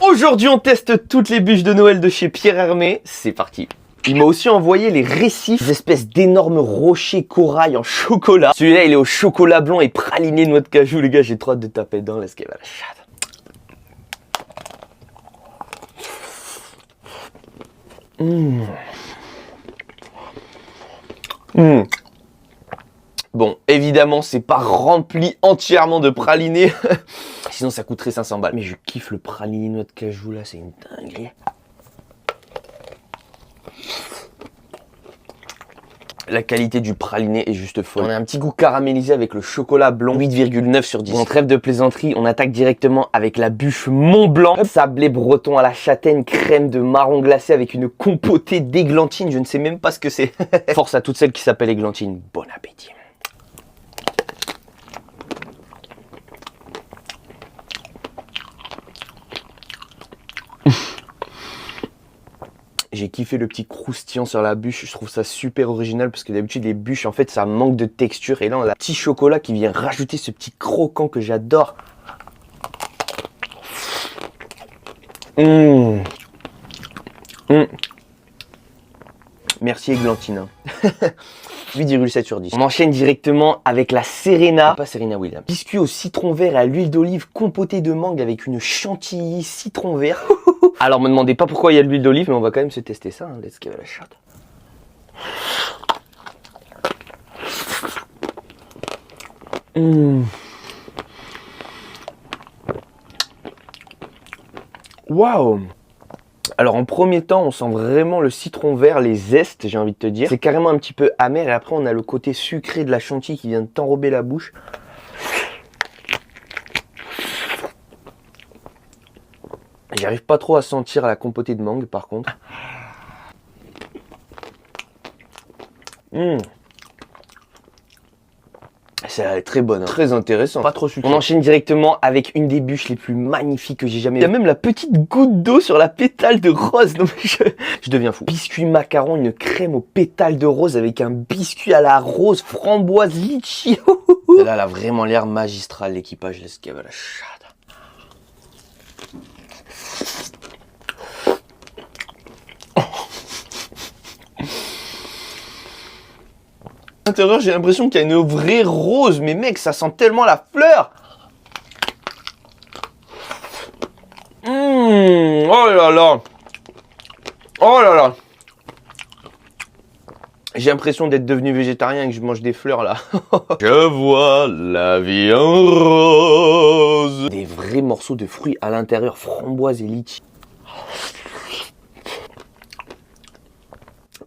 Aujourd'hui, on teste toutes les bûches de Noël de chez Pierre Hermé. C'est parti. Il m'a aussi envoyé les récifs, des espèces d'énormes rochers corail en chocolat. Celui-là, il est au chocolat blanc et praliné noix de cajou. Les gars, j'ai trop hâte de taper dedans. Let's give it a shot. Bon, évidemment, c'est pas rempli entièrement de praliné. Sinon, ça coûterait 500 balles. Mais je kiffe le praliné noix de cajou, là. C'est une dinguerie. La qualité du praliné est juste folle. On a un petit goût caramélisé avec le chocolat blanc, 8,9 sur 10. Bon, trêve de plaisanterie, on attaque directement avec la bûche Mont Blanc. Sablé breton à la châtaigne, crème de marron glacé avec une compotée d'églantine. Je ne sais même pas ce que c'est. Force à toutes celles qui s'appellent églantine. Bon appétit. J'ai kiffé le petit croustillant sur la bûche, je trouve ça super original parce que d'habitude les bûches en fait ça manque de texture et là on a un petit chocolat qui vient rajouter ce petit croquant que j'adore. Merci églantine. 8,7 sur 10. On enchaîne directement avec la Serena, pas Serena Williams. Biscuit au citron vert et à l'huile d'olive compoté de mangue avec une chantilly citron vert. Alors me demandez pas pourquoi il y a de l'huile d'olive, mais on va quand même se tester ça. Hein. Let's give it a shot. Waouh! Alors en premier temps, on sent vraiment le citron vert, les zestes, j'ai envie de te dire. C'est carrément un petit peu amer et après on a le côté sucré de la chantilly qui vient de t'enrober la bouche. J'arrive pas trop à sentir la compotée de mangue par contre. C'est très bonne, hein. Très intéressant, pas trop sucré. On enchaîne directement avec une des bûches les plus magnifiques que j'ai jamais vues. Il y a même la petite goutte d'eau sur la pétale de rose. Non mais je deviens fou. Biscuit macaron, une crème aux pétales de rose avec un biscuit à la rose, framboise, litchi. Là, elle a vraiment l'air magistral l'équipage. Let's give it a shot. À l'intérieur, j'ai l'impression qu'il y a une vraie rose, mais mec, ça sent tellement la fleur. Oh là là. Oh là là. J'ai l'impression d'être devenu végétarien et que je mange des fleurs là. Je vois la vie en rose. Des vrais morceaux de fruits à l'intérieur, framboise et litchi.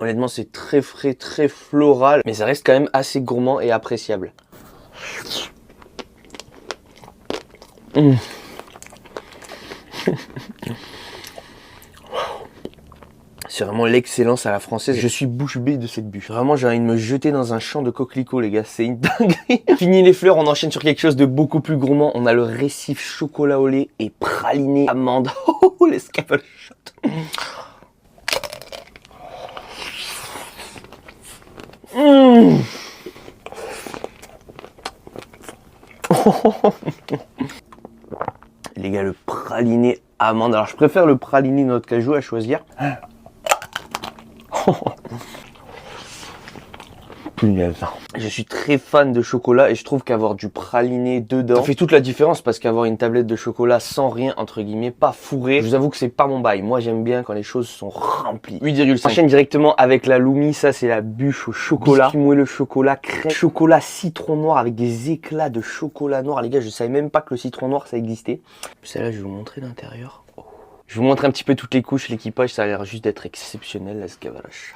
Honnêtement, c'est très frais, très floral, mais ça reste quand même assez gourmand et appréciable. C'est vraiment l'excellence à la française. Je suis bouche bée de cette bûche. Vraiment, j'ai envie de me jeter dans un champ de coquelicots, les gars. C'est une dinguerie. Fini les fleurs, on enchaîne sur quelque chose de beaucoup plus gourmand. On a le récif chocolat au lait et praliné amande. Oh, les scapes shot. Les gars, le praliné amande. Alors, je préfère le praliné noix de cajou à choisir. Punaise. Je suis très fan de chocolat et je trouve qu'avoir du praliné dedans, ça fait toute la différence parce qu'avoir une tablette de chocolat sans rien, entre guillemets, pas fourré, je vous avoue que c'est pas mon bail. Moi, j'aime bien quand les choses sont remplies. 8,5. Enchaîne directement avec la Lumi. Ça, c'est la bûche au chocolat. Biscuit moelleux chocolat, crème, chocolat citron noir avec des éclats de chocolat noir. Les gars, je savais même pas que le citron noir, ça existait. Celle-là, je vais vous montrer l'intérieur. Oh. Je vais vous montrer un petit peu toutes les couches, l'équipage. Ça a l'air juste d'être exceptionnel. Let's give it a shot.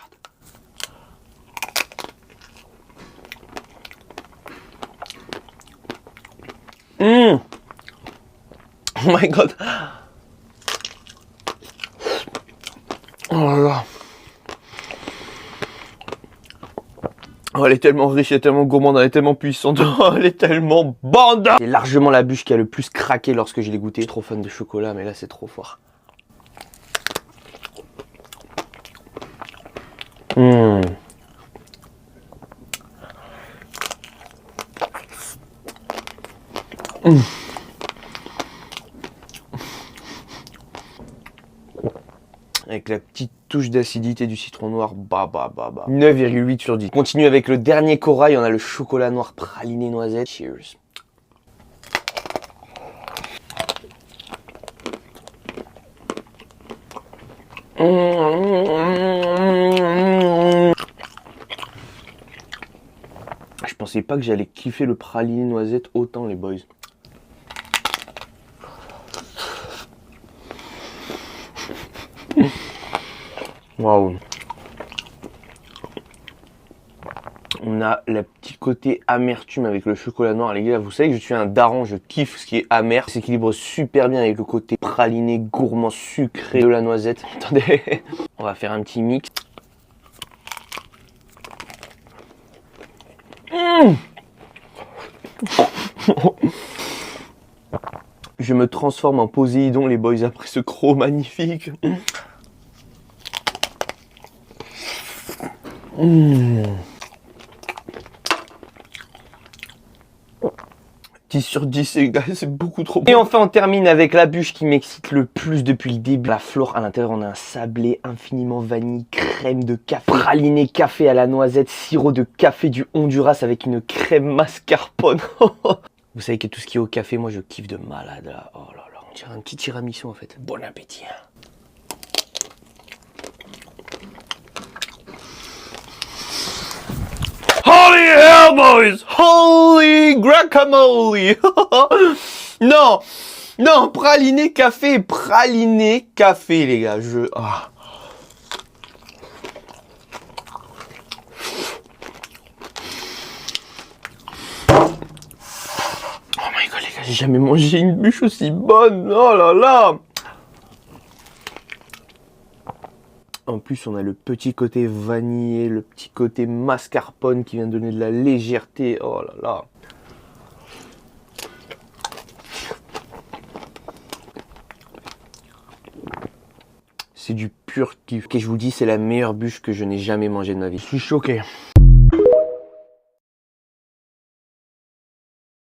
Oh my god. Oh là là. Oh, elle est tellement riche, elle est tellement gourmande, elle est tellement puissante, oh, elle est tellement banda. C'est largement la bûche qui a le plus craqué lorsque je l'ai goûté. Je suis trop fan de chocolat, mais là c'est trop fort. Avec la petite touche d'acidité du citron noir, 9,8 sur 10. Continue avec le dernier corail, on a le chocolat noir praliné noisette. Cheers. Je pensais pas que j'allais kiffer le praliné noisette autant, les boys. Waouh. On a le petit côté amertume avec le chocolat noir. Les gars, vous savez que je suis un daron, je kiffe ce qui est amer. Ça s'équilibre super bien avec le côté praliné, gourmand, sucré de la noisette. Attendez, on va faire un petit mix. Je me transforme en Poséidon, les boys, après ce croc magnifique. 10 sur 10, les gars, c'est beaucoup trop bon. Et enfin, on termine avec la bûche qui m'excite le plus depuis le début. La flore, à l'intérieur, on a un sablé infiniment vanille, crème de café, praliné café à la noisette, sirop de café du Honduras avec une crème mascarpone. Vous savez que tout ce qui est au café, moi, je kiffe de malade, là. Oh là là, on dirait un petit tiramisu, en fait. Bon appétit. Holy hell, boys! Holy guacamole! Non! Non, praliné café, les gars. Oh my god, les gars, j'ai jamais mangé une bûche aussi bonne. Oh là là! En plus, on a le petit côté vanillé, le petit côté mascarpone qui vient donner de la légèreté. Oh là là. C'est du pur kiff. Ok, je vous dis, c'est la meilleure bûche que je n'ai jamais mangée de ma vie. Je suis choqué.